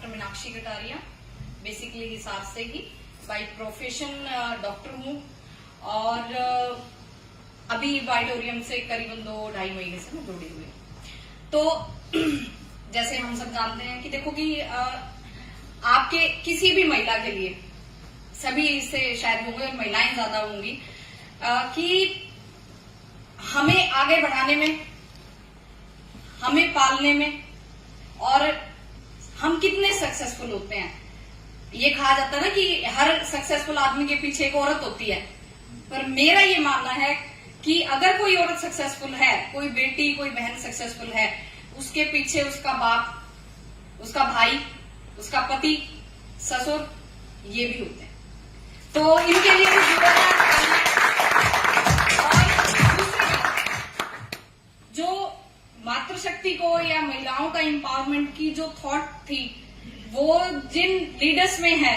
Doctor Meenakshi Kataria, basically Hisar से ही, by profession doctor हूँ और अभी वाइटोरियम से करीबन 2-2.5 महीने से मैं जुड़ी हुई। तो जैसे हम सब जानते हैं कि देखो कि आपके किसी भी महिला के लिए, सभी इससे शायद होंगे और महिलाएं ज्यादा होंगी, कि हमें आगे बढ़ाने में, हमें पालने में और हम कितने सक्सेसफुल होते हैं। ये कहा जाता है ना कि हर सक्सेसफुल आदमी के पीछे एक औरत होती है, पर मेरा ये मानना है कि अगर कोई औरत सक्सेसफुल है, कोई बेटी, कोई बहन सक्सेसफुल है, उसके पीछे उसका बाप, उसका भाई, उसका पति, ससुर, ये भी होते हैं। तो इनके लिए भी जो मातृशक्ति को या महिलाओं का एम्पावरमेंट की जो थॉट थी, वो जिन लीडर्स में है,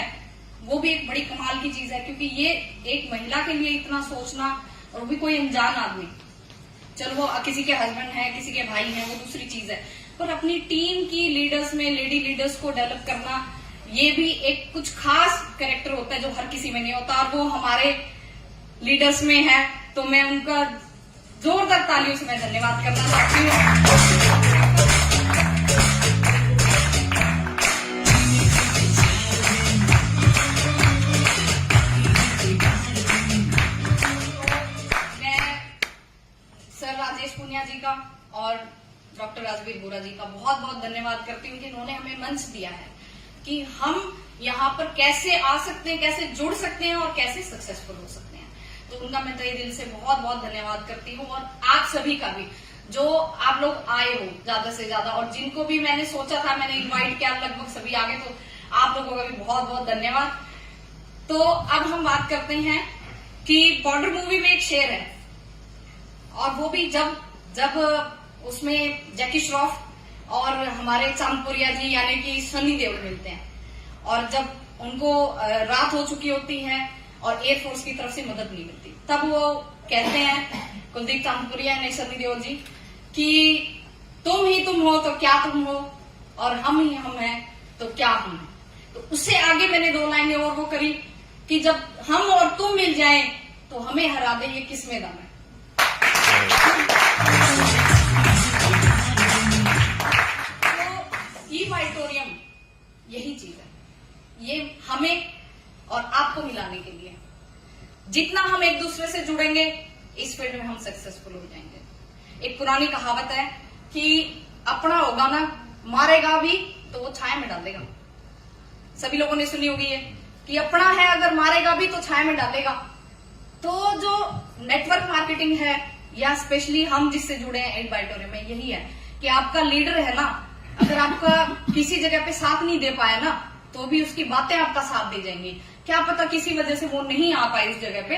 वो भी एक बड़ी कमाल की चीज है। क्योंकि ये एक महिला के लिए इतना सोचना, और वो भी कोई अनजान आदमी, चलो वो किसी के हस्बैंड है, किसी के भाई है, वो दूसरी चीज है, पर अपनी टीम की लीडर्स में लेडी लीडर्स को डेवलप करना, ये भी एक कुछ खास कैरेक्टर होता है जो हर किसी में नहीं होता, और वो हमारे लीडर्स में है। तो मैं उनका जोरदार तालियों से मैं धन्यवाद करना चाहती हूँ। राजेश पुनिया जी का और डॉक्टर राजवीर बोरा जी का बहुत बहुत धन्यवाद करती हूँ कि इन्होंने हमें मंच दिया है कि हम यहाँ पर कैसे आ सकते हैं, कैसे जुड़ सकते हैं और कैसे सक्सेसफुल हो सकते हैं। तो उनका मैं तहे दिल से बहुत बहुत धन्यवाद करती हूँ। और आप सभी का भी, जो आप लोग आए हो ज्यादा से ज्यादा, और जिनको भी मैंने सोचा था, मैंने इन्वाइट किया, लगभग सभी आ गए, तो आप लोगों का भी बहुत बहुत धन्यवाद। तो अब हम बात करते हैं कि बॉर्डर मूवी में एक शेर है, और वो भी जब उसमें जैकी श्रॉफ और हमारे चांदपुरिया जी यानी कि सनी देओल मिलते हैं, और जब उनको रात हो चुकी होती है और एयरफोर्स की तरफ से मदद नहीं मिलती, तब वो कहते हैं कुलदीप चांदपुरिया ने सनी देओल जी कि तुम ही तुम हो तो क्या तुम हो, और हम ही हम हैं तो क्या हम हैं। तो उससे आगे मैंने 2 लाइनें और वो करी कि जब हम और तुम मिल जाएं तो हमें हरा दे ये किसमें दम है। तो वाइटोरियम यही चीज है, ये हमें और आपको मिलाने के लिए। जितना हम एक दूसरे से जुड़ेंगे, इस फील्ड में हम सक्सेसफुल हो जाएंगे। एक पुरानी कहावत है कि अपना होगा ना, मारेगा भी तो वो छाया में डालेगा। सभी लोगों ने सुनी होगी ये कि अपना है अगर मारेगा भी तो छाया में डालेगा। तो जो नेटवर्क मार्केटिंग है, या स्पेशली हम जिससे जुड़े हैं एड वाइटोरियम में, यही है कि आपका लीडर है ना, अगर आपका किसी जगह पे साथ नहीं दे पाया ना, तो भी उसकी बातें आपका साथ दे जाएंगी। क्या पता किसी वजह से वो नहीं आ पाए उस जगह पे,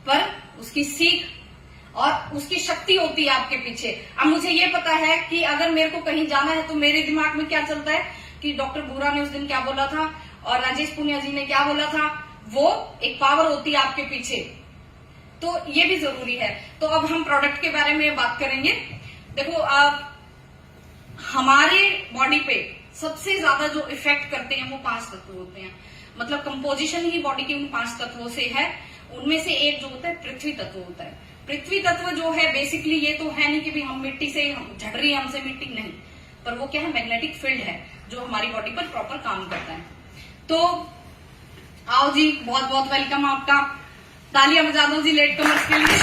पर उसकी सीख और उसकी शक्ति होती है आपके पीछे। अब मुझे ये पता है कि अगर मेरे को कहीं जाना है तो मेरे दिमाग में क्या चलता है कि डॉक्टर बोरा ने उस दिन क्या बोला था और राजेश पुनिया जी ने क्या बोला था, वो एक पावर होती है आपके पीछे। तो ये भी जरूरी है। तो अब हम प्रोडक्ट के बारे में बात करेंगे। देखो, हमारे बॉडी पे सबसे ज्यादा जो इफेक्ट करते हैं वो 5 तत्व होते हैं। मतलब कंपोजिशन ही बॉडी के उन 5 तत्वों से है। उनमें से एक जो होता है पृथ्वी तत्व होता है। पृथ्वी तत्व जो है बेसिकली ये तो है नहीं कि भी हम मिट्टी से झड़ रही है हमसे मिट्टी, नहीं, पर वो क्या है, मैग्नेटिक फील्ड है जो हमारी बॉडी पर प्रॉपर काम करता है। तो आओ जी, बहुत बहुत वेलकम आपका। तालियां बजा दो जी लेट कमर्स के लिए।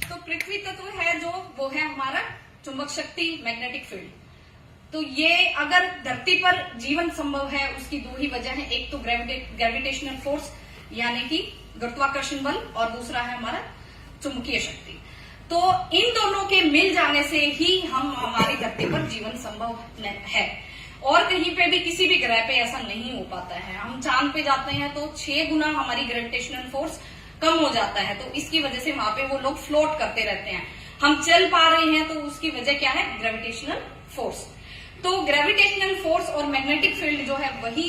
तो पृथ्वी तत्व है जो, वो है हमारा चुंबक शक्ति, मैग्नेटिक फील्ड। तो ये अगर धरती पर जीवन संभव है, उसकी 2 ही वजह है। एक तो ग्रेविटेशनल फोर्स यानी कि गुरुत्वाकर्षण बल, और दूसरा है हमारा चुंबकीय शक्ति। तो इन दोनों के मिल जाने से ही हमारी धरती पर जीवन संभव है, और कहीं पे भी किसी भी ग्रह पे ऐसा नहीं हो पाता है। हम चांद पे जाते हैं तो 6 गुना हमारी ग्रेविटेशनल फोर्स कम हो जाता है, तो इसकी वजह से वहां पे वो लोग फ्लोट करते रहते हैं। हम चल पा रहे हैं तो उसकी वजह क्या है, ग्रेविटेशनल फोर्स। तो ग्रेविटेशनल फोर्स और मैग्नेटिक फील्ड जो है वही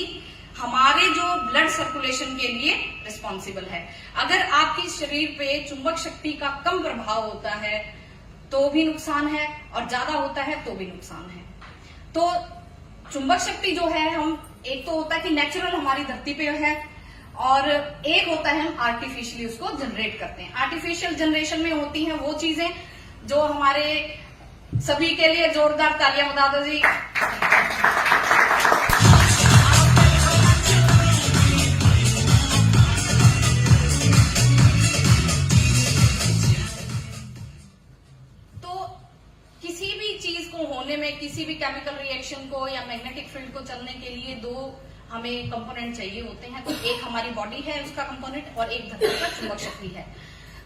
हमारे जो ब्लड सर्कुलेशन के लिए रिस्पॉन्सिबल है। अगर आपकी शरीर पे चुंबक शक्ति का कम प्रभाव होता है तो भी नुकसान है, और ज्यादा होता है तो भी नुकसान है। तो चुंबक शक्ति जो है, हम एक तो होता है कि नेचुरल हमारी धरती पे है, और एक होता है हम आर्टिफिशियली उसको जनरेट करते हैं। आर्टिफिशियल जनरेशन में होती हैं वो चीजें जो हमारे सभी के लिए जोरदार तालियां बजा दो जी। तो किसी भी चीज को होने में, किसी भी केमिकल रिएक्शन को या मैग्नेटिक फील्ड को चलने के लिए दो हमें कंपोनेंट चाहिए होते हैं। तो एक हमारी बॉडी है उसका कंपोनेंट, और एक धरती का चुंबक शक्ति है।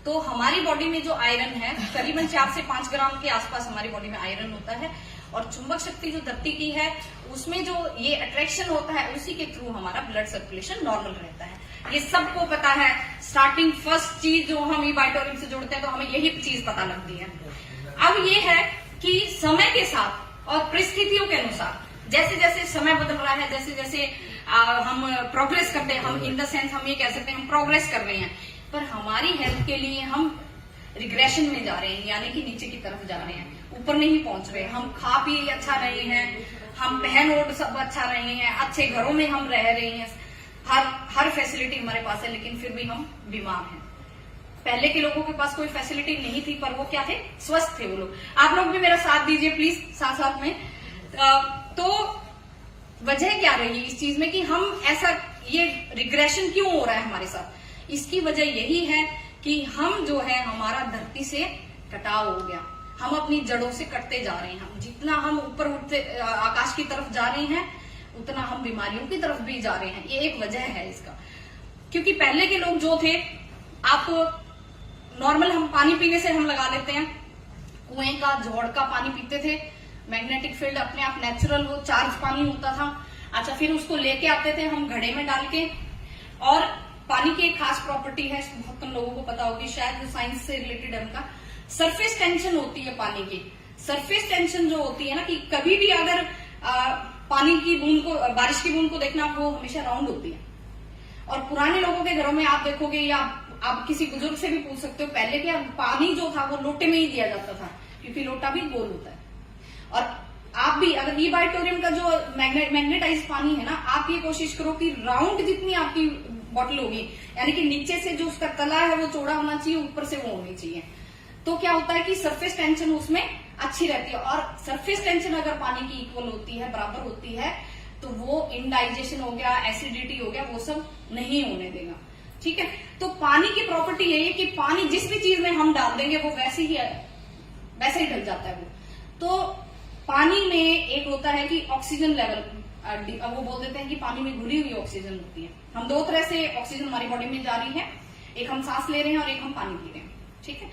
तो हमारी बॉडी में जो आयरन है, करीबन 4 से 5 ग्राम के आसपास हमारी बॉडी में आयरन होता है, और चुंबक शक्ति जो धरती की है उसमें जो ये अट्रैक्शन होता है, उसी के थ्रू हमारा ब्लड सर्कुलेशन नॉर्मल रहता है। ये सबको पता है। स्टार्टिंग फर्स्ट चीज जो हम बायोटोरियम से जुड़ते हैं तो हमें यही चीज पता लगती है। अब ये है कि समय के साथ और परिस्थितियों के अनुसार जैसे जैसे समय बदल रहा है, जैसे जैसे हम प्रोग्रेस करते हैं, हम इन द सेंस हम ये कह सकते हैं हम प्रोग्रेस कर रहे हैं, पर हमारी हेल्थ के लिए हम रिग्रेशन में जा रहे हैं, यानी कि नीचे की तरफ जा रहे हैं, ऊपर नहीं पहुंच रहे। हम खा पी अच्छा रहे हैं, हम पहन ओढ़ सब अच्छा रहे हैं, अच्छे घरों में हम रह रहे हैं, हर फैसिलिटी हमारे पास है, लेकिन फिर भी हम बीमार हैं। पहले के लोगों के पास कोई फैसिलिटी नहीं थी, पर वो क्या थे, स्वस्थ थे वो लोग। आप लोग भी मेरा साथ दीजिए प्लीज, साथ साथ में। तो वजह क्या रही इस चीज में कि हम ऐसा, ये रिग्रेशन क्यों हो रहा है हमारे साथ? इसकी वजह यही है कि हम जो है, हमारा धरती से कटाव हो गया, हम अपनी जड़ों से कटते जा रहे हैं। हम जितना हम ऊपर उठते आकाश की तरफ जा रहे हैं, उतना हम बीमारियों की तरफ भी जा रहे हैं। ये एक वजह है इसका। क्योंकि पहले के लोग जो थे, आप नॉर्मल हम पानी पीने से हम लगा लेते हैं, कुएं का जोड़ का पानी पीते थे, मैग्नेटिक फील्ड अपने आप नेचुरल वो चार्ज पानी होता था। अच्छा, फिर उसको लेके आते थे हम घड़े में डाल के, और पानी की एक खास प्रॉपर्टी है, बहुत कम लोगों को पता होगी शायद, जो साइंस से रिलेटेड है उनका, सरफेस टेंशन होती है पानी की। सरफेस टेंशन जो होती है ना, कि कभी भी अगर पानी की बूंद को, बारिश की बूंद को देखना, वो हमेशा राउंड होती है। और पुराने लोगों के घरों में आप देखोगे, या आप किसी बुजुर्ग से भी पूछ सकते हो, पहले क्या पानी जो था वो लोटे में ही दिया जाता था, क्योंकि लोटा भी गोल होता है। और आप भी अगर ई बायोटोरियम का जो मैग्नेटाइज पानी है ना, आप ये कोशिश करो कि राउंड जितनी आपकी बॉटल होगी, यानी कि नीचे से जो उसका तला है वो चौड़ा होना चाहिए, ऊपर से वो होनी चाहिए। तो क्या होता है कि सरफेस टेंशन उसमें अच्छी रहती है। और सरफेस टेंशन अगर पानी की इक्वल होती है, बराबर होती है, तो वो इनडाइजेशन हो गया, एसिडिटी हो गया, वो सब नहीं होने देगा। ठीक है। तो पानी की प्रॉपर्टी यही है कि पानी जिस भी चीज में हम डाल देंगे वो वैसे ही ढल जाता है वो। तो पानी में एक होता है कि ऑक्सीजन लेवल, वो बोल देते हैं कि पानी में घुली हुई ऑक्सीजन होती है। हम दो तरह से ऑक्सीजन हमारी बॉडी में जा रही है, एक हम सांस ले रहे हैं और एक हम पानी पी रहे हैं। ठीक है।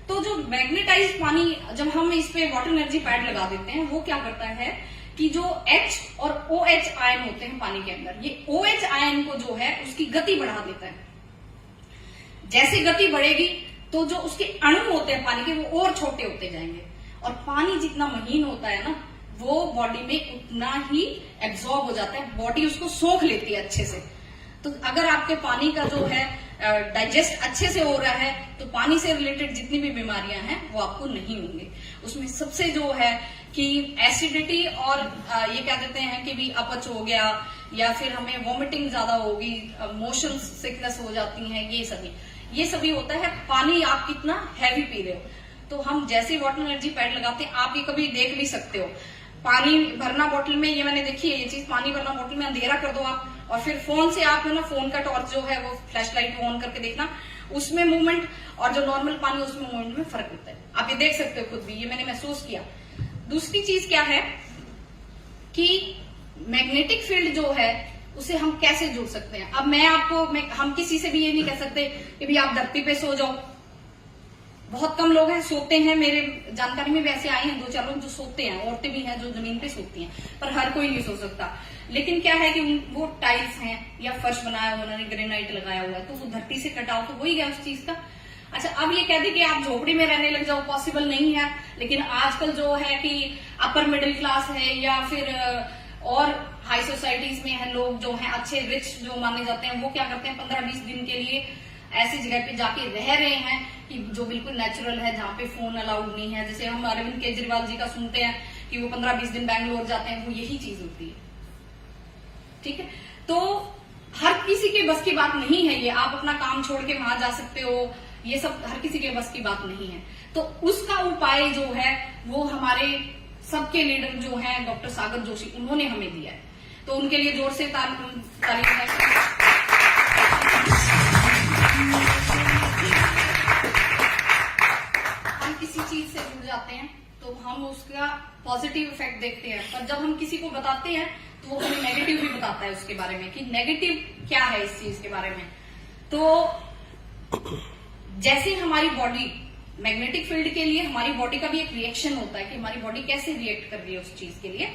तो जो मैग्नेटाइज पानी, जब हम इस पे वाटर एनर्जी पैड लगा देते हैं, वो क्या करता है कि जो H और OH आयन होते हैं पानी के अंदर, ये OH आयन को जो है उसकी गति बढ़ा देता है। जैसे गति बढ़ेगी तो जो उसके अणु होते हैं पानी के, वो और छोटे होते जाएंगे, और पानी जितना महीन होता है ना, वो बॉडी में उतना ही एब्जॉर्ब हो जाता है, बॉडी उसको सोख लेती है अच्छे से। तो अगर आपके पानी का जो है डाइजेस्ट अच्छे से हो रहा है, तो पानी से रिलेटेड जितनी भी बीमारियां हैं वो आपको नहीं होंगे। उसमें सबसे जो है कि एसिडिटी और ये क्या कहते हैं कि भी अपच हो गया, या फिर हमें वॉमिटिंग ज्यादा होगी, मोशन सिकनेस हो जाती है, ये सभी होता है पानी आप कितना हैवी पी रहे हो। तो हम जैसे वाटर एनर्जी पैड लगाते हैं, आप ये कभी देख भी सकते हो, पानी भरना बोतल में, ये मैंने देखी है ये चीज, पानी भरना बोतल में, अंधेरा कर दो आप, और फिर फोन से आप ना, फोन का टॉर्च जो है वो फ्लैश लाइट ऑन करके देखना, उसमें मूवमेंट और जो नॉर्मल पानी उसमें मूवमेंट में फर्क होता है। आप ये देख सकते हो खुद भी, ये मैंने महसूस किया। दूसरी चीज क्या है कि मैग्नेटिक फील्ड जो है उसे हम कैसे जोड़ सकते हैं। अब हम किसी से भी ये नहीं कह सकते कि भी आप धरती पे सो जाओ। बहुत कम लोग हैं सोते हैं, मेरे जानकारी में वैसे आए हैं 2-4 लोग जो सोते हैं, औरतें भी हैं जो जमीन पे सोती हैं, पर हर कोई नहीं सो सकता। लेकिन क्या है कि वो टाइल्स हैं या फर्श बनाया हुआ, उन्होंने ग्रेनाइट लगाया हुआ है, तो वो धरती से कटाव तो हो ही गया उस चीज का। अच्छा, अब ये कह दी कि आप झोपड़ी में रहने लग जाओ, पॉसिबल नहीं है। लेकिन आजकल जो है कि अपर मिडिल क्लास है या फिर और हाई सोसाइटीज में है लोग जो हैं अच्छे रिच जो माने जाते हैं, वो क्या करते हैं 15-20 दिन के लिए ऐसी जगह पे जाके रह रहे हैं कि जो बिल्कुल नेचुरल है, जहाँ पे फोन अलाउड नहीं है। जैसे हम अरविंद केजरीवाल जी का सुनते हैं कि वो 15-20 दिन बैंगलोर जाते हैं, वो यही चीज होती है। ठीक है, तो हर किसी के बस की बात नहीं है ये, आप अपना काम छोड़ के वहां जा सकते हो, ये सब हर किसी के बस की बात नहीं है। तो उसका उपाय जो है वो हमारे सबके लीडर जो हैं डॉक्टर सागर जोशी, उन्होंने हमें दिया है। तो उनके लिए जोर से तारीफ है। हम किसी चीज से जुड़ जाते हैं तो हम उसका पॉजिटिव इफेक्ट देखते हैं, पर जब हम किसी को बताते हैं तो वो हमें नेगेटिव भी बताता है उसके बारे में कि नेगेटिव क्या है इस चीज के बारे में। तो जैसे हमारी बॉडी मैग्नेटिक फील्ड के लिए, हमारी बॉडी का भी एक रिएक्शन होता है कि हमारी बॉडी कैसे रिएक्ट कर रही है उस चीज के लिए।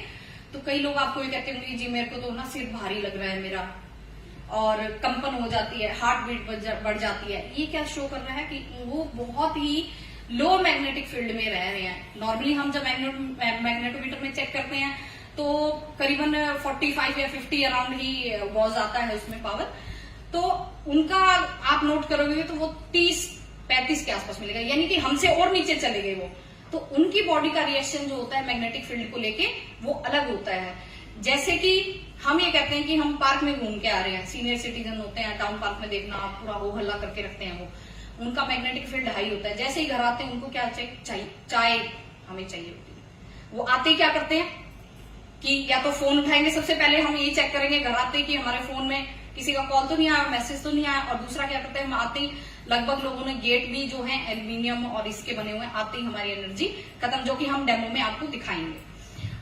तो कई लोग आपको ये कहते होंगे जी मेरे को तो ना सिर भारी लग रहा है मेरा, और कंपन हो जाती है, हार्ट बीट बढ़ जाती है। ये क्या शो कर रहा है कि वो बहुत ही लो मैग्नेटिक फील्ड में रह रहे हैं। नॉर्मली हम जब मैग्नेटोमीटर में चेक करते हैं तो करीबन 45 या 50 अराउंड ही वॉज आता है उसमें पावर। तो उनका आप नोट करोगे तो वो 30-35 के आसपास मिलेगा, यानी कि हमसे और नीचे चले गए वो। तो उनकी बॉडी का रिएक्शन जो होता है मैग्नेटिक फील्ड को लेके वो अलग होता है। जैसे कि हम ये कहते हैं कि हम पार्क में घूम के आ रहे हैं, सीनियर सिटीजन होते हैं, टाउन पार्क में देखना पूरा हो हल्ला करके रखते हैं, वो उनका मैग्नेटिक फील्ड हाई होता है। जैसे ही घर आते हैं उनको क्या चाहिए, चाय हमें चाहिए होती है। वो आते ही क्या करते हैं कि या तो फोन उठाएंगे, सबसे पहले हम यही चेक करेंगे घर आते कि हमारे फोन में किसी का कॉल तो नहीं आया, मैसेज तो नहीं आया। और दूसरा क्या करते हैं, हम आते ही लगभग लोगों ने गेट भी जो है एल्यूमिनियम और इसके बने हुए, आते ही हमारी एनर्जी खत्म, जो कि हम डेमो में आपको दिखाएंगे।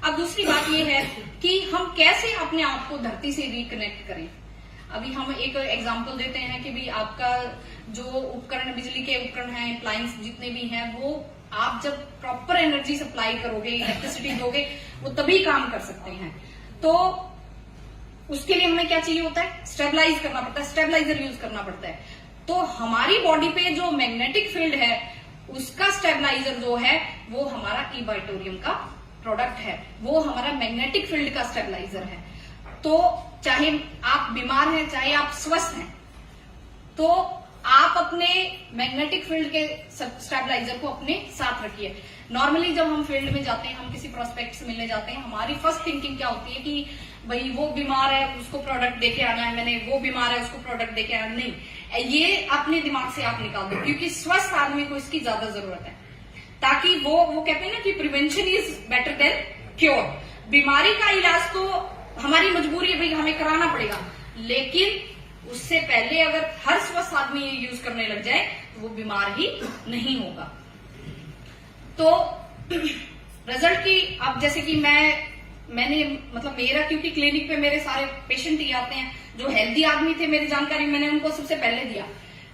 अब दूसरी बात ये है कि हम कैसे अपने आप को धरती से रिकनेक्ट करें। अभी हम एक एग्जांपल देते हैं कि भाई आपका जो उपकरण, बिजली के उपकरण हैं, अप्लायंस जितने भी हैं, वो आप जब प्रॉपर एनर्जी सप्लाई करोगे, इलेक्ट्रिसिटी दोगे, वो तभी काम कर सकते हैं। तो उसके लिए हमें क्या चाहिए होता है, स्टेबलाइज करना पड़ता है, स्टेबलाइजर यूज करना पड़ता है। तो हमारी बॉडी पे जो मैग्नेटिक फील्ड है उसका स्टेबलाइजर जो है वो हमारा ई-बाइटोरियम का प्रोडक्ट है, वो हमारा मैग्नेटिक फील्ड का स्टेबलाइजर है। तो चाहे आप बीमार हैं चाहे आप स्वस्थ हैं, तो आप अपने मैग्नेटिक फील्ड के स्टेबलाइजर को अपने साथ रखिए। नॉर्मली जब हम फील्ड में जाते हैं, हम किसी प्रोस्पेक्ट से मिलने जाते हैं, हमारी फर्स्ट थिंकिंग क्या होती है कि भाई वो बीमार है उसको प्रोडक्ट देके आना है, मैंने वो बीमार है उसको प्रोडक्ट देके आना। नहीं, ये अपने दिमाग से आप निकाल दो, क्योंकि स्वस्थ आदमी को इसकी ज्यादा जरूरत है, ताकि वो कहते हैं ना कि prevention is better than cure. बीमारी का इलाज तो हमारी मजबूरी है, भाई हमें कराना पड़ेगा, लेकिन उससे पहले अगर हर स्वस्थ आदमी ये यूज करने लग जाए तो वो बीमार ही नहीं होगा। तो रिजल्ट की, अब जैसे कि मैंने मतलब मेरा, क्योंकि क्लिनिक पे मेरे सारे पेशेंट ही आते हैं, जो हेल्दी आदमी थे मेरी जानकारी, मैंने उनको सबसे पहले दिया,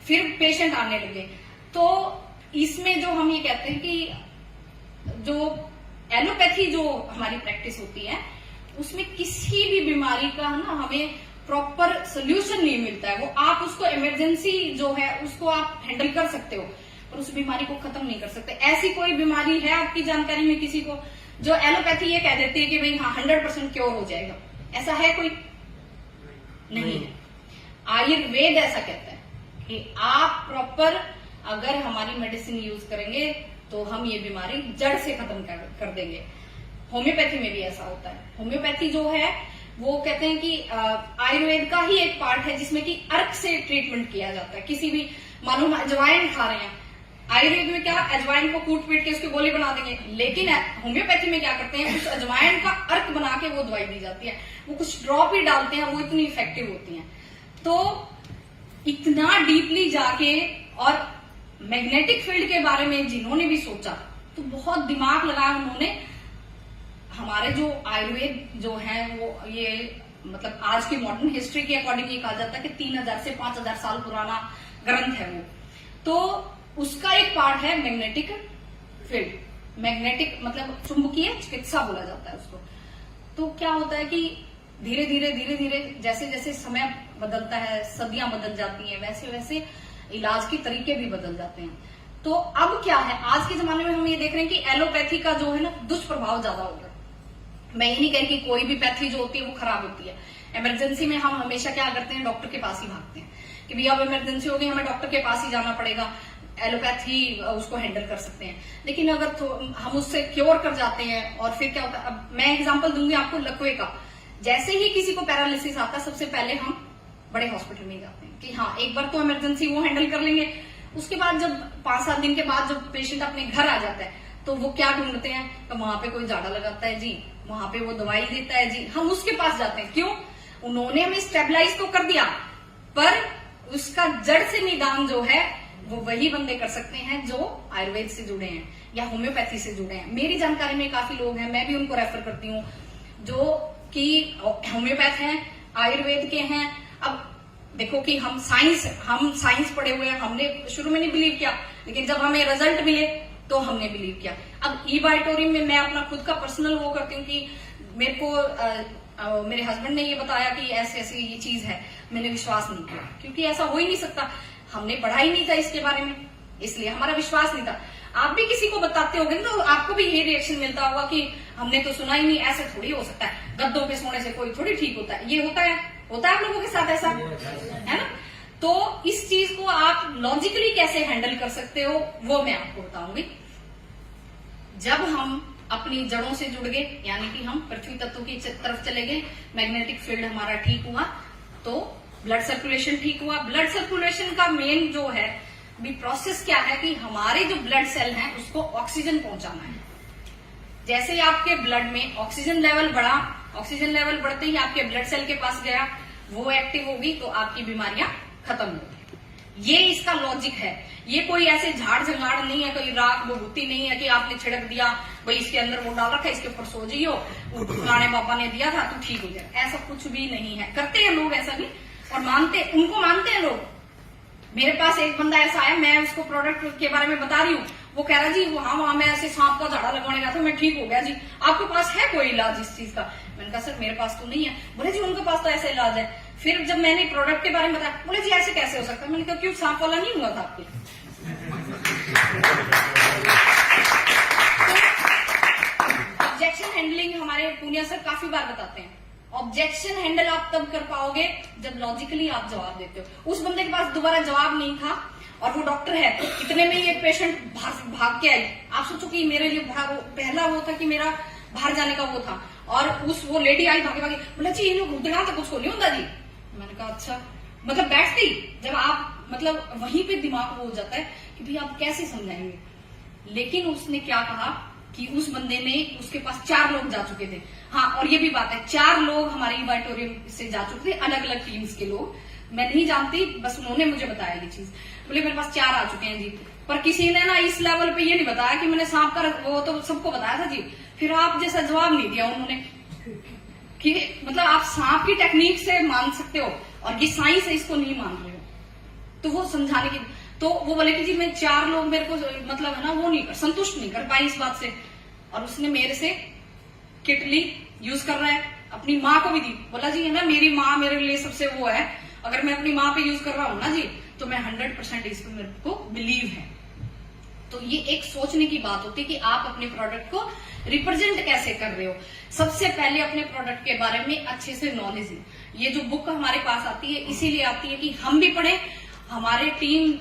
फिर पेशेंट आने लगे। तो इसमें जो हम ये कहते हैं कि जो एलोपैथी जो हमारी प्रैक्टिस होती है उसमें किसी भी बीमारी का ना हमें प्रॉपर सोल्यूशन नहीं मिलता है। वो आप उसको इमरजेंसी जो है उसको आप हैंडल कर सकते हो, पर उस बीमारी को खत्म नहीं कर सकते। ऐसी कोई बीमारी है आपकी जानकारी में किसी को जो एलोपैथी ये कह देती है कि भाई हाँ 100% क्योर हो जाएगा? ऐसा है कोई? नहीं है। आयुर्वेद ऐसा कहता है कि आप प्रॉपर अगर हमारी मेडिसिन यूज करेंगे तो हम ये बीमारी जड़ से खत्म कर देंगे। होम्योपैथी में भी ऐसा होता है। होम्योपैथी जो है वो कहते हैं कि आयुर्वेद का ही एक पार्ट है जिसमें कि अर्क से ट्रीटमेंट किया जाता है। किसी भी, मानो अजवाइन खा रहे हैं, आयुर्वेद में क्या अजवाइन को कूट पीट के उसके गोली बना देंगे, लेकिन होम्योपैथी में क्या करते हैं, उस अजवाइन का अर्क बना के वो दवाई दी जाती है। वो कुछ ड्रॉप ही डालते हैं, वो इतनी इफेक्टिव होती है। तो इतना डीपली जाके और मैग्नेटिक फील्ड के बारे में जिन्होंने भी सोचा तो बहुत दिमाग लगाया उन्होंने। हमारे जो आयुर्वेद जो है वो ये मतलब आज की मॉडर्न हिस्ट्री के अकॉर्डिंग ये कहा जाता है कि 3000 से 5000 साल पुराना ग्रंथ है वो। तो उसका एक पार्ट है मैग्नेटिक फील्ड। मैग्नेटिक मतलब चुंबकीय चिकित्सा बोला जाता है उसको। तो क्या होता है कि धीरे धीरे जैसे जैसे समय बदलता है, सदियां बदल जाती हैं, वैसे वैसे इलाज के तरीके भी बदल जाते हैं। तो अब क्या है, आज के जमाने में हम ये देख रहे हैं कि एलोपैथी का जो है ना दुष्प्रभाव ज्यादा हो गया। मैं ये नहीं कह रही कि कोई भी पैथी जो होती है वो खराब होती है। इमरजेंसी में हम हमेशा क्या करते हैं, डॉक्टर के पास ही भागते हैं, कि भैया अब इमरजेंसी होगी, हमें डॉक्टर के पास ही जाना पड़ेगा, एलोपैथी उसको हैंडल कर सकते हैं। लेकिन अगर हम उससे क्योर कर जाते हैं और फिर क्या होता है, अब मैं एग्जांपल दूंगी आपको लकवे का। जैसे ही किसी को पैरालिसिस आता है सबसे पहले हम बड़े हॉस्पिटल में जाते हैं कि हाँ एक बार तो इमरजेंसी वो हैंडल कर लेंगे। उसके बाद जब 5-7 दिन के बाद जब पेशेंट अपने घर आ जाता है तो वो क्या ढूंढते हैं, तो वहां पे कोई झाड़ा लगाता है जी, वहां पे वो दवाई देता है जी, हम उसके पास जाते हैं। क्यों? उन्होंने हमें स्टेबलाइज तो कर दिया, पर उसका जड़ से निदान जो है वो वही बंदे कर सकते हैं जो आयुर्वेद से जुड़े हैं या होम्योपैथी से जुड़े हैं। मेरी जानकारी में काफी लोग हैं, मैं भी उनको रेफर करती हूँ, जो कि होम्योपैथ हैं, आयुर्वेद के हैं। अब देखो कि हम साइंस पढ़े हुए हैं, हमने शुरू में नहीं बिलीव किया, लेकिन जब हमें रिजल्ट मिले तो हमने बिलीव किया। अब ई-बायोटोरियम में मैं अपना खुद का पर्सनल वो करती हूँ कि मेरे को मेरे हस्बैंड ने ये बताया कि ऐसे ऐसे ये चीज है, मैंने विश्वास नहीं किया, क्योंकि ऐसा हो ही नहीं सकता, हमने पढ़ा ही नहीं था इसके बारे में, इसलिए हमारा विश्वास नहीं था। आप भी किसी को बताते होंगे तो आपको भी ये रिएक्शन मिलता होगा कि हमने तो सुना ही नहीं, ऐसे थोड़ी हो सकता है, गद्दों पे सोने से कोई थोड़ी ठीक होता है। ये होता है आप लोगों के साथ ऐसा है ना। तो इस चीज को आप लॉजिकली कैसे हैंडल कर सकते हो वो मैं आपको बताऊंगी। जब हम अपनी जड़ों से जुड़ गए, यानी कि हम पृथ्वी तत्व की तरफ चले गए, मैग्नेटिक फील्ड हमारा ठीक हुआ, तो ब्लड सर्कुलेशन ठीक हुआ। ब्लड सर्कुलेशन का मेन जो है भी प्रोसेस क्या है कि हमारे जो ब्लड सेल हैं उसको ऑक्सीजन पहुंचाना है। जैसे ही आपके ब्लड में ऑक्सीजन लेवल बढ़ा, ऑक्सीजन लेवल बढ़ते ही आपके ब्लड सेल के पास गया, वो एक्टिव होगी तो आपकी बीमारियां खत्म होगी। ये इसका लॉजिक है। ये कोई ऐसे झाड़ झंगाड़ नहीं है, कोई राख विभूति नहीं है कि आपने छिड़क दिया, भाई इसके अंदर वो डाल रखा है, इसके ऊपर सो जाइयो, फलाने बाबा ने दिया था तो ठीक हो जाए, ऐसा कुछ भी नहीं है। करते हैं लोग ऐसा भी, और उनको मानते हैं लोग। मेरे पास एक बंदा ऐसा आया, मैं उसको प्रोडक्ट के बारे में बता रही हूँ, वो कह रहा जी वहां मैं ऐसे सांप का झाड़ा लगवाने गया था, मैं ठीक हो गया जी, आपके पास है कोई इलाज इस चीज का? मैंने कहा सर मेरे पास तो नहीं है। बोले जी उनके पास तो ऐसा इलाज है। फिर जब मैंने प्रोडक्ट के बारे में बताया, बोले जी ऐसे कैसे हो सकता है? मैंने कहा क्यों, सांप वाला नहीं हुआ था आपके? ऑब्जेक्शन हैंडलिंग हमारे पूनिया सर काफी बार बताते हैं। ऑब्जेक्शन हैंडल आप तब कर पाओगे जब लॉजिकली आप जवाब देते हो। उस बंदे के पास दोबारा जवाब नहीं था और वो डॉक्टर है, इतने में ये पेशेंट भाग के आई। आप सोचो कि मेरे लिए पहला वो था कि मेरा बाहर जाने का वो था, और वो लेडी आई भागे भागे, बोला जी ये लोग उठना तो कुछ नहीं होता जी। मैंने कहा अच्छा, मतलब बैठती जब आप मतलब वहीं पे दिमाग वो हो जाता है कि भाई आप कैसे समझाएंगे। लेकिन उसने क्या कहा कि उस बंदे ने, उसके पास 4 लोग जा चुके थे। हाँ, और ये भी बात है, 4 लोग हमारे ई-बायोटोरियम से जा चुके थे, अलग अलग टीम्स के लोग। मैं नहीं जानती, बस उन्होंने मुझे बताया ये चीज। बोले मेरे पास 4 आ चुके हैं जी, पर किसी ने ना इस लेवल पे ये नहीं बताया कि मैंने सांप का वो तो सबको बताया था जी। फिर आप जैसा जवाब नहीं दिया उन्होंने कि मतलब आप सांप की टेक्निक से मान सकते हो और ये साइंस है इसको नहीं मान रहे हो। तो वो समझाने की, तो वो बोले कि जी मैं 4 लोग मेरे को मतलब है ना वो नहीं संतुष्ट नहीं कर पाई इस बात से, और उसने मेरे से किट ली, यूज कर रहा है, अपनी माँ को भी दी। बोला जी है ना मेरी माँ मेरे लिए सबसे वो है, अगर मैं अपनी माँ पे यूज कर रहा हूँ ना जी तो मैं 100% इस पर मेरे को बिलीव है। तो ये एक सोचने की बात होती है कि आप अपने प्रोडक्ट को रिप्रेजेंट कैसे कर रहे हो। सबसे पहले अपने प्रोडक्ट के बारे में अच्छे से नॉलेज है। ये जो बुक हमारे पास आती है इसीलिए आती है कि हम भी पढ़ें, हमारे टीम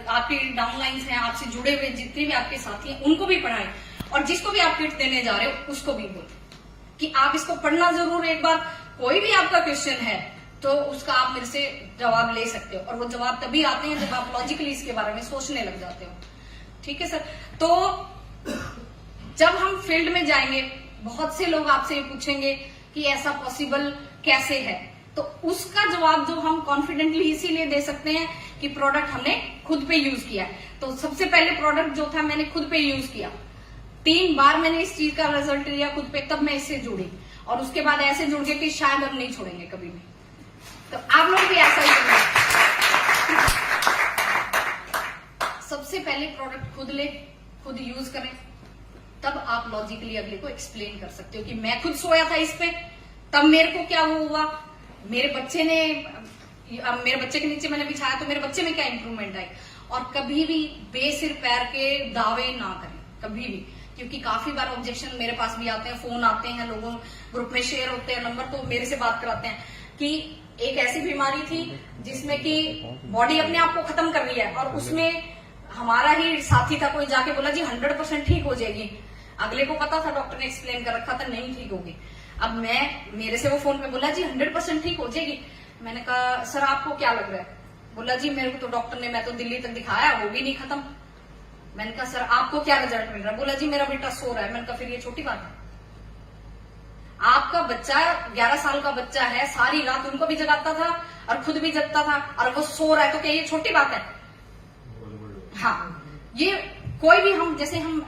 आपके डाउनलाइंस हैं, आपसे जुड़े हुए जितने भी आपके साथी हैं उनको भी पढ़ाएं, और जिसको भी आप किट देने जा रहे हो उसको भी बोलो कि आप इसको पढ़ना जरूर एक बार। कोई भी आपका क्वेश्चन है तो उसका आप मेरे से जवाब ले सकते हो, और वो जवाब तभी आते हैं जब आप लॉजिकली इसके बारे में सोचने लग जाते हो। ठीक है सर। तो जब हम फील्ड में जाएंगे बहुत से लोग आपसे ये पूछेंगे कि ऐसा पॉसिबल कैसे है, तो उसका जवाब जो हम कॉन्फिडेंटली इसीलिए दे सकते हैं कि प्रोडक्ट हमने खुद पे यूज किया है। तो सबसे पहले प्रोडक्ट जो था मैंने खुद पे यूज किया, 3 बार मैंने इस चीज का रिजल्ट लिया खुद पे, तब मैं इससे जुड़ी, और उसके बाद ऐसे जुड़ गए कि शायद हम नहीं छोड़ेंगे कभी भी। तो आप लोग भी ऐसा ही करें। सबसे पहले प्रोडक्ट खुद ले, खुद यूज करें, तब आप लॉजिकली अगले को एक्सप्लेन कर सकते हो कि मैं खुद सोया था इस पे, तब मेरे को क्या हुआ, मेरे बच्चे के नीचे मैंने बिछाया तो मेरे बच्चे में क्या इंप्रूवमेंट आई। और कभी भी बेसिर पैर के दावे ना करें कभी भी, क्योंकि काफी बार ऑब्जेक्शन मेरे पास भी आते हैं, फोन आते हैं, लोगों ग्रुप में शेयर होते हैं नंबर, तो मेरे से बात कराते हैं कि एक ऐसी बीमारी थी जिसमें कि बॉडी अपने आप को खत्म कर रही है, और उसमें हमारा ही साथी था, कोई जाके बोला जी 100% ठीक हो जाएगी। अगले को पता था, डॉक्टर ने एक्सप्लेन कर रखा था नहीं ठीक होगी। अब मेरे से वो फोन पे बोला जी 100% ठीक हो जाएगी। मैंने कहा सर आपको क्या लग रहा है? बोला जी मेरे को तो डॉक्टर ने, मैं तो दिल्ली तक दिखाया, वो भी नहीं खत्म। मैंने कहा सर आपको क्या रिजल्ट मिल रहा है? बोला जी मेरा बेटा सो रहा है। मैंने कहा फिर ये छोटी बात है? आपका बच्चा 11 साल का बच्चा है, सारी रात उनको भी जगाता था और खुद भी जगता था, और वो सो रहा है, तो क्या ये छोटी बात है? हाँ, ये कोई भी हम जैसे हम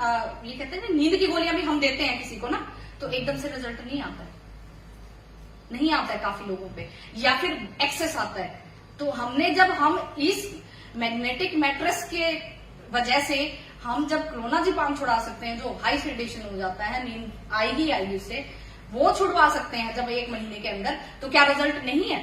ये कहते हैं ना, नींद की गोलियां भी हम देते हैं किसी को ना, तो एकदम से रिजल्ट नहीं आता है, नहीं आता है काफी लोगों पे, या फिर एक्सेस आता है। तो हमने जब हम इस मैग्नेटिक मैट्रेस के वजह से हम जब क्लोनाज़ेपाम छुड़ा सकते हैं, जो हाई सेडेशन हो जाता है, नींद आएगी उससे, वो छुड़वा सकते हैं जब 1 महीने के अंदर, तो क्या रिजल्ट नहीं है?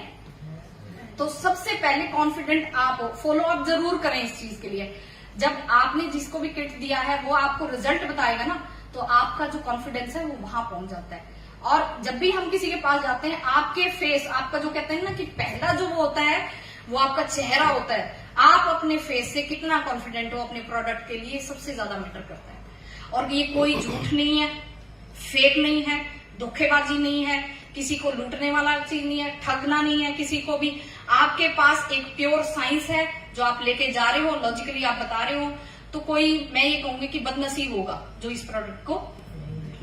तो सबसे पहले कॉन्फिडेंट आप फॉलो अप जरूर करें इस चीज के लिए। जब आपने जिसको भी किट दिया है वो आपको रिजल्ट बताएगा ना, तो आपका जो कॉन्फिडेंस है वो वहां पहुंच जाता है। और जब भी हम किसी के पास जाते हैं, आपके फेस, आपका जो कहते हैं ना कि पहला जो वो होता है वो आपका चेहरा होता है, आप अपने फेस से कितना कॉन्फिडेंट हो अपने प्रोडक्ट के लिए, सबसे ज्यादा मैटर करता है। और ये कोई झूठ नहीं है, फेक नहीं है, धोखेबाजी नहीं है, किसी को लूटने वाला चीज नहीं है, ठगना नहीं है किसी को भी। आपके पास एक प्योर साइंस है जो आप लेके जा रहे हो, लॉजिकली आप बता रहे हो, तो कोई, मैं ये कहूंगी कि बदनसीब होगा जो इस प्रोडक्ट को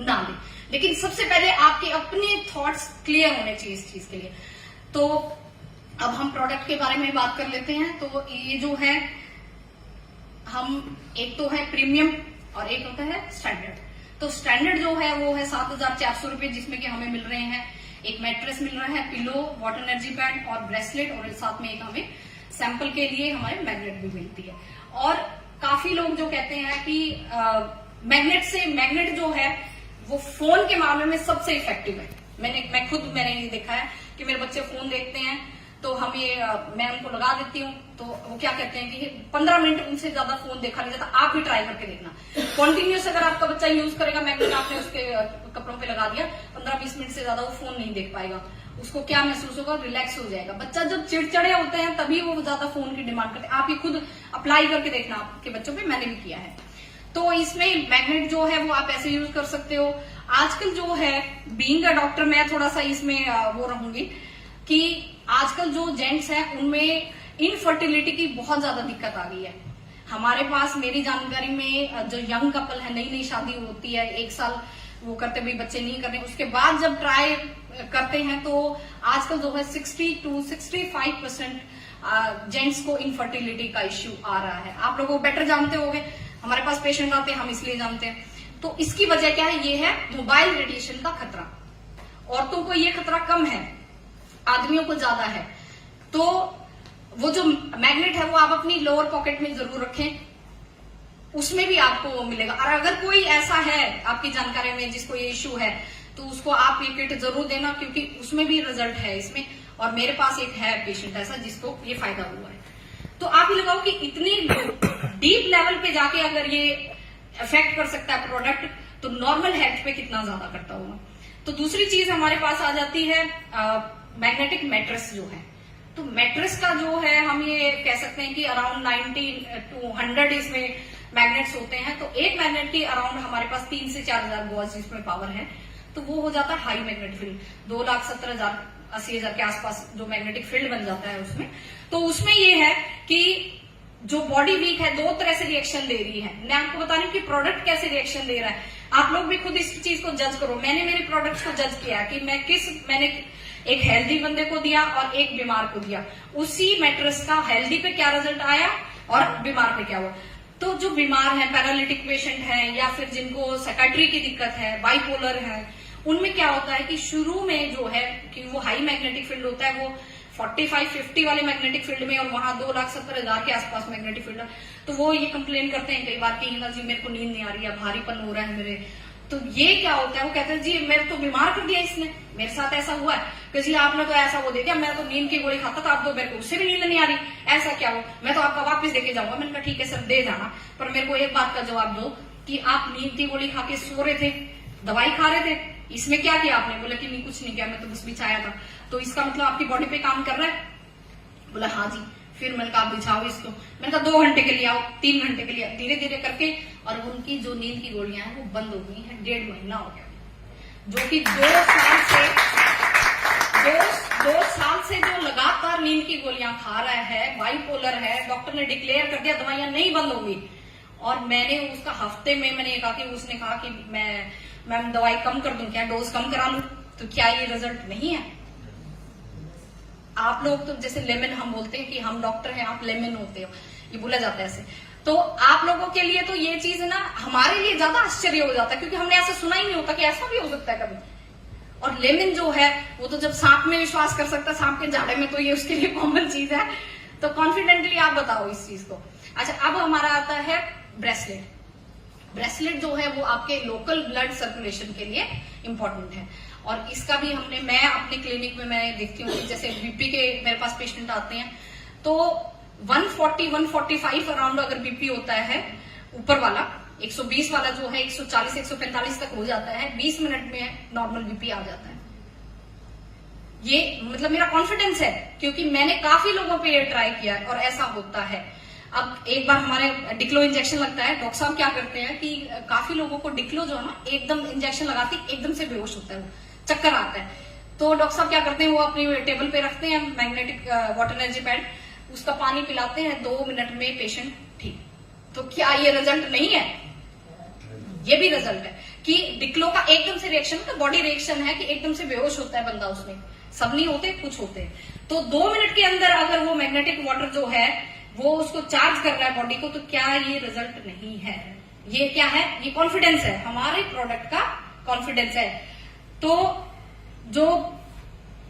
ना ले। लेकिन सबसे पहले आपके अपने थॉट्स क्लियर होने चाहिए इस चीज के लिए। तो अब हम प्रोडक्ट के बारे में बात कर लेते हैं। तो ये जो है, हम एक तो है प्रीमियम और एक होता है स्टैंडर्ड। तो स्टैंडर्ड जो है वो है 7,400 रुपए, जिसमें कि हमें मिल रहे हैं एक मैट्रेस मिल रहा है, पिलो, वाटर एनर्जी बैंड और ब्रेसलेट, और साथ में एक हमें सैंपल के लिए हमारे मैग्नेट भी मिलती है। और काफी लोग जो कहते हैं कि मैग्नेट जो है वो फोन के मामले में सबसे इफेक्टिव है। मैंने ये देखा है कि मेरे बच्चे फोन देखते हैं, तो मैं उनको लगा देती हूँ, तो वो क्या कहते हैं कि 15 मिनट उनसे ज्यादा फोन देखा नहीं जाता। आप भी ट्राई करके देखना, कॉन्टिन्यूस अगर आपका बच्चा यूज करेगा मैग्नेट, आपने उसके कपड़ों पे लगा दिया, 15-20 मिनट से ज्यादा वो फोन नहीं देख पाएगा। उसको क्या महसूस होगा? रिलैक्स हो जाएगा। बच्चा जब चिड़चिड़े होते हैं तभी वो ज्यादा फोन की डिमांड करते हैं। आप ये खुद अप्लाई करके देखना आपके बच्चों पे, मैंने भी किया है। तो इसमें मैग्नेट जो है वो आप ऐसे यूज कर सकते हो। आजकल जो है, बीइंग अ डॉक्टर, मैं थोड़ा सा इसमें वो रहूंगी कि आजकल जो जेंट्स हैं उनमें इनफर्टिलिटी की बहुत ज्यादा दिक्कत आ गई है। हमारे पास, मेरी जानकारी में, जो यंग कपल है, नई शादी होती है, 1 साल वो करते भी बच्चे नहीं करने, उसके बाद जब ट्राई करते हैं तो आजकल जो है 60 to 65% जेंट्स को इनफर्टिलिटी का इश्यू आ रहा है। आप लोगों को बेटर जानते होंगे, हमारे पास पेशेंट आते हैं, हम इसलिए जानते हैं। तो इसकी वजह क्या है? ये है मोबाइल रेडिएशन का खतरा। औरतों को ये खतरा कम है, आदमियों को ज्यादा है। तो वो जो मैग्नेट है वो आप अपनी लोअर पॉकेट में जरूर रखें, उसमें भी आपको मिलेगा। और अगर कोई ऐसा है आपकी जानकारी में जिसको ये इश्यू है, तो उसको आप ये किट जरूर देना, क्योंकि उसमें भी रिजल्ट है इसमें। और मेरे पास एक है पेशेंट ऐसा जिसको ये फायदा हुआ है। तो आप ही लगाओ कि इतनी डीप लेवल पे जाके अगर ये इफेक्ट कर सकता है प्रोडक्ट, तो नॉर्मल हेल्थ पे कितना ज्यादा करता होगा। तो दूसरी चीज हमारे पास आ जाती है मैग्नेटिक मैट्रेस जो है। तो मैट्रेस का जो है, हम ये कह सकते हैं कि अराउंड 90 to 100 इसमें मैग्नेट्स होते हैं। तो एक मैग्नेट की अराउंड हमारे पास 3 से 4,000 वॉट्स जिसमें पावर है, तो वो हो जाता है हाई मैग्नेटिक फील्ड। 2,70,000-80,000 के आसपास जो मैग्नेटिक फील्ड बन जाता है उसमें। तो उसमें ये है कि जो बॉडी वीक है, 2 तरह से रिएक्शन दे रही है। मैं आपको बता रही हूँ कि प्रोडक्ट कैसे रिएक्शन दे रहा है। आप लोग भी खुद इस चीज को जज करो। मैंने मेरे प्रोडक्ट्स को जज किया कि मैंने एक हेल्दी बंदे को दिया और एक बीमार को दिया। उसी मैट्रेस का हेल्दी पे क्या रिजल्ट आया और बीमार पे क्या हुआ। तो जो बीमार है, पैरालिटिक पेशेंट है, या फिर जिनको साइकाट्री की दिक्कत है, बाइपोलर है, उनमें क्या होता है कि शुरू में जो है कि वो हाई मैग्नेटिक फील्ड होता है, वो 45-50 वाले मैग्नेटिक फील्ड में, और वहां 2,70,000 के आसपास मैग्नेटिक फील्ड है। तो वो ये कंप्लेन करते हैं कई बार कि हिना जी मेरे को नींद नहीं आ रही है, भारीपन हो रहा है मेरे। तो ये क्या होता है? वो कहते हैं जी मेरे तो बीमार कर दिया इसने, मेरे साथ ऐसा हुआ है कि जी आपने तो ऐसा वो दे दिया, मैं तो नींद की गोली खाता था, आप तो मेरे को उससे भी नींद नहीं आ रही, ऐसा क्या हो, मैं तो आपका वापस देके जाऊंगा। मैंने कहा ठीक है सर दे जाना, पर मेरे को एक बात का जवाब दो कि आप नींद की गोली खा के सो रहे थे, दवाई खा रहे थे, इसमें क्या किया आपने? बोला कि नहीं कुछ नहीं किया, मैं तो बस बिछाया था। तो इसका मतलब आपकी बॉडी पे काम कर रहा है? बोला हाँ जी। फिर मैंने कहा आप बिछाओ इसको। मैंने कहा 2 घंटे के लिए आओ, 3 घंटे के लिए, धीरे धीरे करके, और उनकी जो नींद की गोलियां हैं वो बंद हो गई हैं। 1.5 महीना हो गया, जो कि 2 साल से जो लगातार नींद की गोलियां खा रहा है, बाइपोलर है, डॉक्टर ने डिक्लेयर कर दिया दवाइयां नहीं बंद होंगी। और मैंने उसका हफ्ते में मैंने ये कहा कि उसने कहा कि मैम दवाई कम कर दूं क्या, डोज कम करा लूं? तो क्या ये रिजल्ट नहीं है? आप लोग तो जैसे लेमन हम बोलते हैं कि हम डॉक्टर हैं, आप लेमन होते हो, ये बोला जाता है ऐसे। तो आप लोगों के लिए तो ये चीज ना हमारे लिए ज्यादा आश्चर्य हो जाता है, क्योंकि हमने ऐसा सुना ही नहीं होता कि ऐसा भी हो सकता है कभी। और लेमन जो है वो तो जब सांप में विश्वास कर सकता है, सांप के झाड़े में, तो ये उसके लिए कॉमन चीज है। तो कॉन्फिडेंटली आप बताओ इस चीज को। अच्छा, अब हमारा आता है ब्रेसलेट। ब्रेसलेट जो है वो आपके लोकल ब्लड सर्कुलेशन के लिए इंपॉर्टेंट है, और इसका भी मैं अपने क्लिनिक में मैं देखती हूँ कि जैसे बीपी के मेरे पास पेशेंट आते हैं तो 140-145 अराउंड अगर बीपी होता है ऊपर वाला, 120 वाला जो है 140-145 तक हो जाता है, 20 मिनट में नॉर्मल बीपी आ जाता है। ये मतलब मेरा कॉन्फिडेंस है, क्योंकि मैंने काफी लोगों पे ये ट्राई किया है और ऐसा होता है। अब एक बार हमारे डिक्लो इंजेक्शन लगता है, डॉक्टर साहब क्या करते हैं कि काफी लोगों को डिक्लो जो है ना एकदम इंजेक्शन लगाते एकदम से बेहोश होता है, वो चक्कर आता है। तो डॉक्टर साहब क्या करते हैं, वो अपनी टेबल पे रखते हैं मैग्नेटिक वाटर एनर्जी पैड, उसका पानी पिलाते हैं, 2 मिनट में पेशेंट ठीक। तो क्या ये रिजल्ट नहीं है? ये भी रिजल्ट है कि डिक्लो का एकदम से रिएक्शन, तो बॉडी रिएक्शन है कि एकदम से बेहोश होता है बंदा, उसमें सब नहीं होते, कुछ होते हैं। तो 2 मिनट के अंदर अगर वो मैग्नेटिक वाटर जो है वो उसको चार्ज कर रहा है बॉडी को, तो क्या ये रिजल्ट नहीं है? ये क्या है? ये कॉन्फिडेंस है, हमारे प्रोडक्ट का कॉन्फिडेंस है। तो जो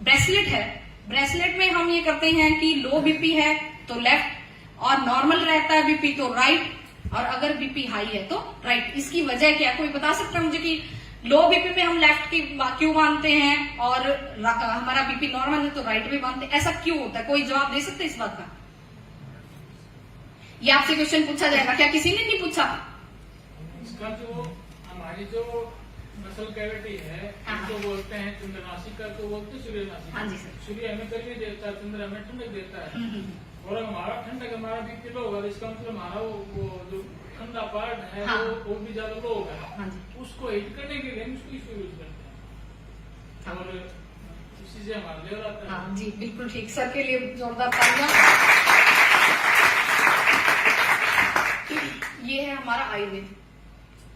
ब्रेसलेट है, ब्रेसलेट में हम ये करते हैं कि लो बीपी है तो लेफ्ट, और नॉर्मल रहता है बीपी तो राइट, और अगर बीपी हाई है तो राइट। इसकी वजह क्या, कोई बता सकता है मुझे कि लो बीपी में हम लेफ्ट की क्यों मानते हैं और हमारा बीपी नॉर्मल है तो राइट में मानते हैं? ऐसा क्यों होता है? कोई जवाब दे सकते है इस बात का? ये आपसे क्वेश्चन पूछा जाएगा, क्या किसी ने नहीं पूछा? इसका जो हमारी जो मसल कैविटी है तो बोलते हैं चंद्रनासिका, तो बोलते सूर्यनासिका। हाँ जी सर। सूर्य हमें गर्मी देता है, चंद्र हमें ठंडक देता है, और हमारा ठंडक हमारा बीपी लो होगा, इसका मतलब हमारा वो जो ठंडा पार्ट है वो भी ज्यादा लो होगा। उसको हिट करने के लिए हम उसको यूज करते हैं, और उसी से हमारा लेवल आता है। हाँ जी, बिल्कुल ठीक। सर के लिए जोरदार तालियां। ये है हमारा आयुर्वेद,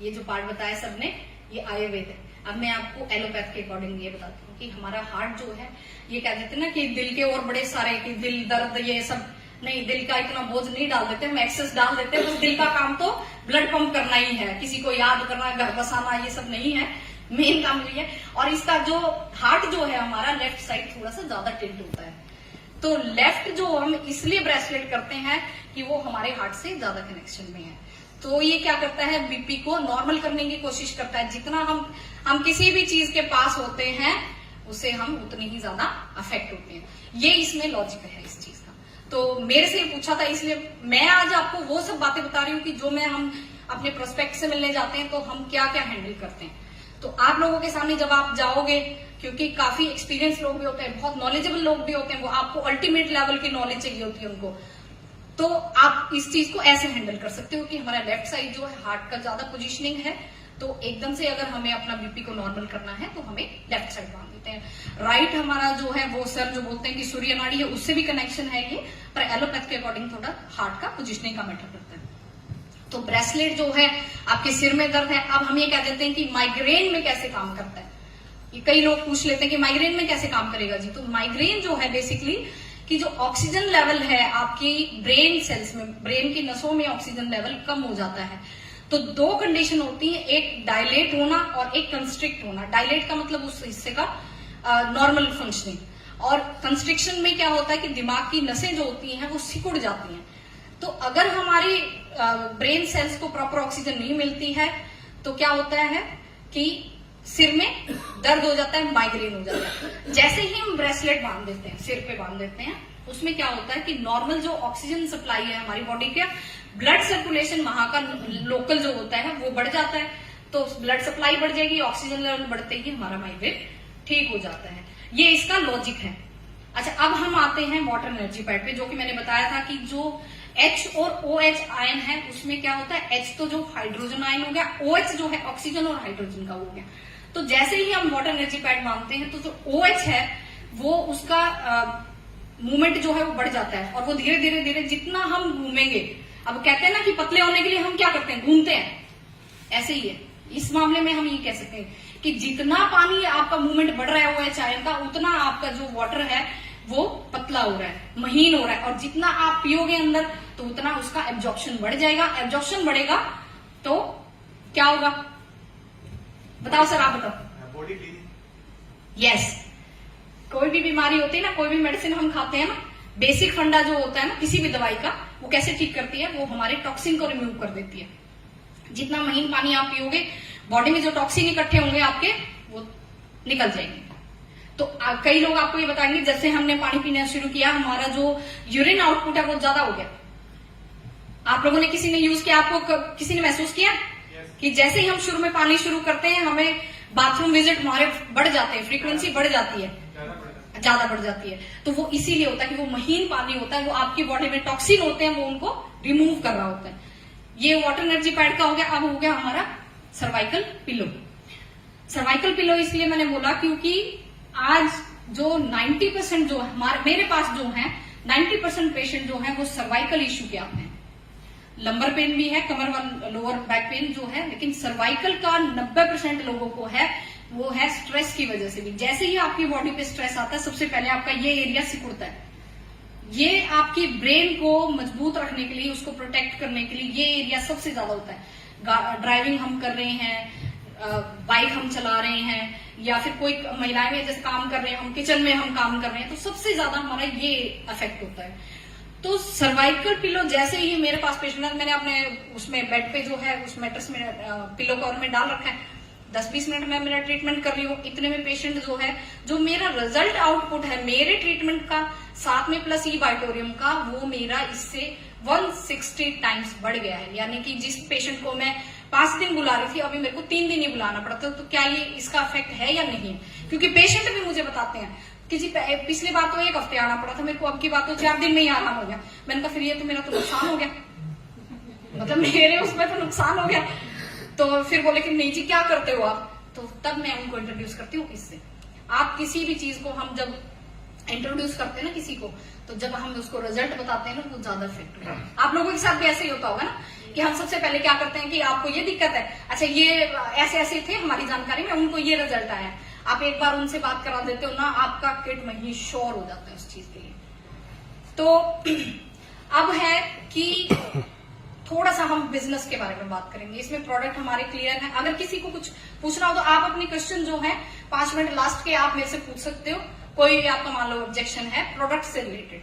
ये जो पार्ट बताया सबने ये आयुर्वेद है। अब मैं आपको एलोपैथ के अकॉर्डिंग ये बताती हूँ कि हमारा हार्ट जो है, ये कह देते हैं ना कि दिल के और बड़े सारे कि दिल दर्द ये सब नहीं, दिल का इतना बोझ नहीं डाल देते, हम एक्सेस डाल देते हैं। बस दिल का काम तो ब्लड पंप करना ही है, किसी को याद करना, घर बसाना, ये सब नहीं है, मेन काम यही है। और इसका जो हार्ट जो है हमारा लेफ्ट साइड थोड़ा सा ज्यादा टिल्ट होता है, तो लेफ्ट जो हम इसलिए ब्रेसलेट करते हैं कि वो हमारे हार्ट से ज्यादा कनेक्शन में है। तो ये क्या करता है, बीपी को नॉर्मल करने की कोशिश करता है। जितना हम किसी भी चीज के पास होते हैं उससे हम उतने ही ज्यादा अफेक्ट होते हैं। ये इसमें लॉजिक है इस चीज का। तो मेरे से पूछा था, इसलिए मैं आज आपको वो सब बातें बता रही हूँ कि जो हम अपने प्रोस्पेक्ट से मिलने जाते हैं तो हम क्या क्या हैंडल करते हैं। तो आप लोगों के सामने जब आप जाओगे, क्योंकि काफी एक्सपीरियंस लोग भी होते हैं, बहुत नॉलेजेबल लोग भी होते हैं, वो आपको अल्टीमेट लेवल की नॉलेज चाहिए होती है उनको, तो आप इस चीज को ऐसे हैंडल कर सकते हो कि हमारा लेफ्ट साइड जो है हार्ट का ज्यादा पोजीशनिंग है, तो एकदम से अगर हमें अपना बीपी को नॉर्मल करना है तो हमें लेफ्ट साइड बांध देते हैं। राइट हमारा जो है वो सर जो बोलते हैं कि सूर्य नाड़ी है, उससे भी कनेक्शन है ये, पर एलोपैथ के अकॉर्डिंग थोड़ा हार्ट का पोजीशनिंग का मैटर करता है। तो ब्रेसलेट जो है आपके सिर में दर्द है, अब हम ये कह देते हैं कि माइग्रेन में कैसे काम करता है। ये कई लोग पूछ लेते हैं कि माइग्रेन में कैसे काम करेगा जी। तो माइग्रेन जो है बेसिकली कि जो ऑक्सीजन लेवल है आपकी ब्रेन सेल्स में, ब्रेन की नसों में ऑक्सीजन लेवल कम हो जाता है। तो 2 कंडीशन होती है, एक डायलेट होना और एक कंस्ट्रिक्ट होना। डायलेट का मतलब उस हिस्से का नॉर्मल फंक्शनिंग, और कंस्ट्रिक्शन में क्या होता है कि दिमाग की नसें जो होती हैं वो सिकुड़ जाती हैं। तो अगर हमारी ब्रेन सेल्स को प्रॉपर ऑक्सीजन नहीं मिलती है तो क्या होता है कि सिर में दर्द हो जाता है, माइग्रेन हो जाता है। जैसे ही हम ब्रेसलेट बांध देते हैं, सिर पे बांध देते हैं, उसमें क्या होता है कि नॉर्मल जो ऑक्सीजन सप्लाई है हमारी बॉडी के, ब्लड सर्कुलेशन वहां का लोकल जो होता है वो बढ़ जाता है। तो ब्लड सप्लाई बढ़ जाएगी, ऑक्सीजन लेवल बढ़ते ही हमारा माइग्रेन ठीक हो जाता है। ये इसका लॉजिक है। अच्छा, अब हम आते हैं वाटर एनर्जी पैड पे, जो कि मैंने बताया था कि जो H और OH आयन है उसमें क्या होता है, H तो जो हाइड्रोजन आयन हो गया, OH जो है ऑक्सीजन और हाइड्रोजन का हो गया। तो जैसे ही हम वाटर एनर्जी पैड मांगते हैं तो जो OH है वो उसका मूवमेंट जो है वो बढ़ जाता है, और वो धीरे धीरे धीरे जितना हम घूमेंगे, अब कहते हैं ना कि पतले होने के लिए हम क्या करते हैं, घूमते हैं, ऐसे ही है इस मामले में हम ये कह सकते हैं कि जितना पानी आपका मूवमेंट बढ़ रहा है OH आयन का, उतना आपका जो वाटर है वो पतला हो रहा है, महीन हो रहा है, और जितना आप पियोगे अंदर तो उतना उसका एब्जॉर्प्शन बढ़ जाएगा। एब्जॉर्प्शन बढ़ेगा तो क्या होगा, बताओ सर, आप बताओ। बॉडी यस, कोई भी बीमारी होती है ना, कोई भी मेडिसिन हम खाते हैं ना, बेसिक फंडा जो होता है ना किसी भी दवाई का, वो कैसे ठीक करती है, वो हमारे टॉक्सिन को रिमूव कर देती है। जितना महीन पानी आप पियोगे, बॉडी में जो टॉक्सिन इकट्ठे होंगे आपके वो निकल जाएंगे। तो कई लोग आपको ये बताएंगे जैसे हमने पानी पीना शुरू किया, हमारा जो यूरिन आउटपुट है वो ज्यादा हो गया। आप लोगों ने, किसी ने यूज किया, आपको किसी ने महसूस किया कि जैसे ही हम शुरू में पानी शुरू करते हैं हमें बाथरूम विजिट हमारे बढ़ जाते हैं, फ्रीक्वेंसी बढ़ जाती है, ज्यादा बढ़ जाती है। तो वो इसीलिए होता है कि वो महीन पानी होता है, वो आपकी बॉडी में टॉक्सिन होते हैं, वो उनको रिमूव कर रहा होता है। ये वाटर एनर्जी पैड का हो गया। अब हो गया हमारा सर्वाइकल पिलो। सर्वाइकल पिलो इसलिए मैंने बोला क्योंकि आज जो 90% जो हमारे मेरे पास जो है 90% पेशेंट जो है वो सर्वाइकल इश्यू के आते हैं। लंबर पेन भी है, कमर वाला लोअर बैक पेन जो है, लेकिन सर्वाइकल का 90% लोगों को है, वो है स्ट्रेस की वजह से भी। जैसे ही आपकी बॉडी पे स्ट्रेस आता है, सबसे पहले आपका ये एरिया सिकुड़ता है। ये आपकी ब्रेन को मजबूत रखने के लिए, उसको प्रोटेक्ट करने के लिए ये एरिया सबसे ज्यादा होता है। ड्राइविंग हम कर रहे हैं, बाइक हम चला रहे हैं, या फिर कोई महिलाएं में जैसे काम कर रहे हैं, हम किचन में हम काम कर रहे हैं, तो सबसे ज्यादा हमारा ये अफेक्ट होता है। तो सर्वाइकल पिलो जैसे ही मेरे पास पेशेंट है, मैंने अपने उसमें बेड पे जो है उस मैट्रेस में पिलो कवर में डाल रखा है, 10-20 मिनट में मेरा ट्रीटमेंट कर रही हूँ। इतने में पेशेंट जो है, जो मेरा रिजल्ट आउटपुट है मेरे ट्रीटमेंट का, साथ में प्लस ई बाइटोरियम का, वो मेरा इससे 160 टाइम्स बढ़ गया है। यानी कि जिस पेशेंट को मैं 5 दिन बुला रही थी, अभी मेरे को 3 दिन ही बुलाना पड़ता। तो क्या ये इसका इफेक्ट है या नहीं? क्योंकि पेशेंट भी मुझे बताते हैं कि जी पिछली बार तो 1 हफ्ते आना पड़ा था मेरे को, अब की बात तो 4 दिन में ही आराम हो गया। मैंने कहा फिर ये तो मेरा तो नुकसान हो गया, मतलब मेरे उसमें तो नुकसान हो गया। तो फिर बोले कि नहीं जी क्या करते हो आप? तो तब मैं उनको इंट्रोड्यूस करती हूँ इससे। आप किसी भी चीज को हम जब इंट्रोड्यूस करते हैं ना किसी को, तो जब हम उसको रिजल्ट बताते हैं ना, वो ज्यादा इफेक्ट होता है। आप लोगों के साथ भी ऐसे ही होता होगा ना कि हम सबसे पहले क्या करते हैं कि आपको ये दिक्कत है, अच्छा ये ऐसे ऐसे थे हमारी जानकारी में, उनको ये रिजल्ट आया, आप एक बार उनसे बात करा देते हो ना, आपका किड वहीं श्योर हो जाता है उस चीज के लिए। तो अब है कि थोड़ा सा हम बिजनेस के बारे में बात करेंगे। इसमें प्रोडक्ट हमारे क्लियर है। अगर किसी को कुछ पूछना हो तो आप अपनी क्वेश्चन जो है 5 मिनट लास्ट के आप मेरे से पूछ सकते हो। कोई भी आपका मान लो ऑब्जेक्शन है प्रोडक्ट से रिलेटेड,